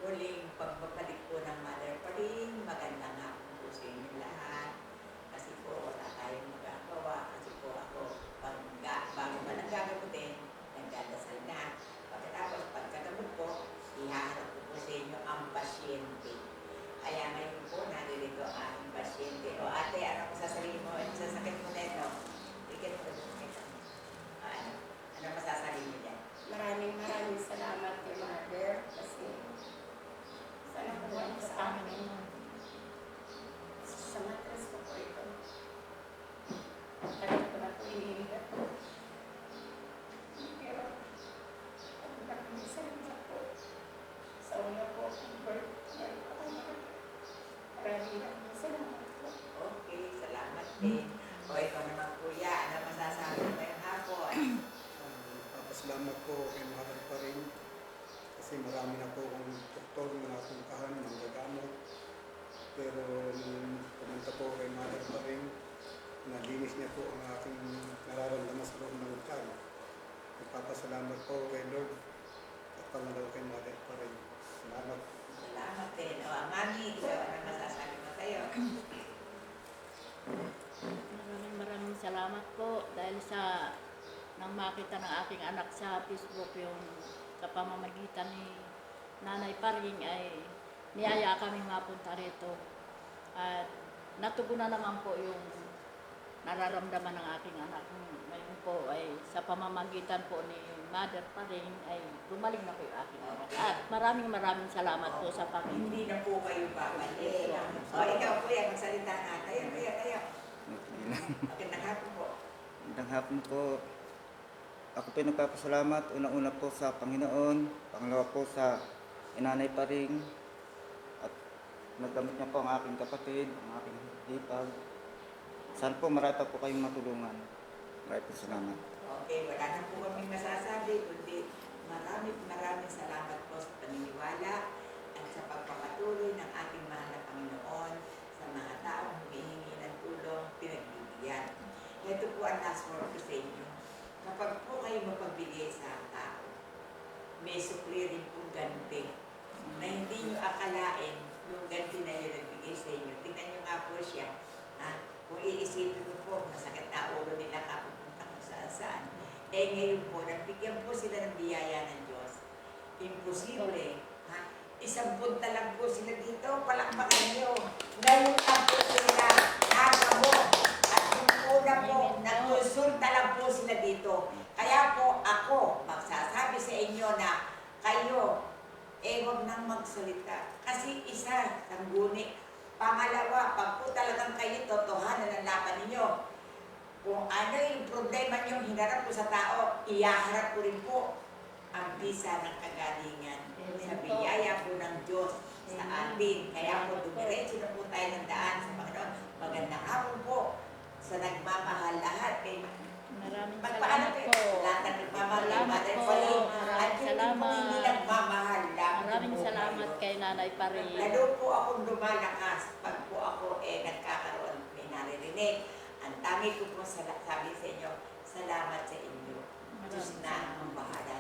muling pagbabalik po ng Mother pa rin. Magandang hapon po sa inyo lahat. Kasi po wala tayong magagawa. Kasi po ako, bago pa nagagamutin, nagdadasal na. Pagkatapos, pagkagamot po, ihaharap ko po sa inyo ang pasyente. Kaya ngayon po, naririto ang aking pasyente. O ate, ano masasabihin mo? Ano sasakit mo na ito? Ikit mo ito. Ano masasabihin mo dyan? Maraming salamat kay Mother kasi sana po mo sa amin sa matres ko po ito. Tagal ko na po iniingat. Pero maraming salamat po sa una po ang birth niya. Maraming salamat po. Okay, salamat din. O ikaw naman kuya, ano masasabi mo ngayong hapon? Salamat po kay Mother pa rin kasi marami na po akong doktor na napuntahan ng gagamot. Pero nung pumunta po kay Mother pa rin, nalinis niya po ang aking nararamdaman sa loob ng tiyan. Nagpapasalamat po kay Lord at pangalaw kay Mother pa rin. Salamat. Salamat din. O ang mami, ikaw, ano masasabi mo kayo? Maraming salamat po dahil sa nang makita ng aking anak sa Facebook yung sa pamamagitan ni Nanay Paring ay niyaya kami mapunta rito. At natugunan naman po yung nararamdaman ng aking anak. Ngayon po ay sa pamamagitan po ni Mother Paring ay gumaling na po yung aking anak. At maraming salamat po sa Panginoon. Hindi na po kayo babalik. O ikaw kuya, magsalita na. Tayo. Magandang hapon po. Magandang hapon po. Ako po nagpapasalamat unang-una po sa Panginoon, pangalawa po sa Inanay Paring, at nagamit niya po ang aking kapatid, ang aking hipag. Sana po marami pa po kayong matulungan. Maraming po salamat. Okay, wala na po kaming masasabi, kundi maraming salamat po sa paniniwala at sa pagpapatuloy ng ating mahal na Panginoon sa mga taong humihingi ng tulong, pinagbibigyan. Ito po ang last word ko sa inyo. Kapag po kayo mapagbigay sa tao, may supli rin pong ganti na hindi nyo akalain yung ganti na yun nagbigay sa inyo. Tingnan nyo nga po siya. Kung iisipin mo po, masakit na ulo nila kapupunta kung saan. Ngayon po, nagbigyan po sila ng biyaya ng Diyos. Imposible. Isang punta lang po sila dito, palakpakan nyo. Ngayon lang po sila nagamot. At yung una po, nagkonsulta lang po sila dito. Kaya po ako, magsasabi sa inyo na kayo, huwag nang magsalita. Kasi isa, sangguni. Pangalawa, pag po talagang kayo, totohanan ang laban ninyo. Kung ano yung problema nyo hinarap po sa tao, iyaharap ko rin po ang bisa ng kagalingan sa biyaya po ng Diyos sa atin. Kaya po, dumiretso na po tayo ng daan sa Panginoon. Magandang hapon po sa nagmamahal lahat. Maraming Magpaano salamat po? po. Lahat ng nagmamahal kay Salamat Mother po. Pauline. Maraming At yung salamat. hindi nagmamahal lang. Maraming salamat kay Nanay Paring. Lalo po akong lumalakas pag po ako nagkakaroon, may naririnig. Ang tangi ko po sabi sa inyo, salamat sa inyo. Diyos na ang bahala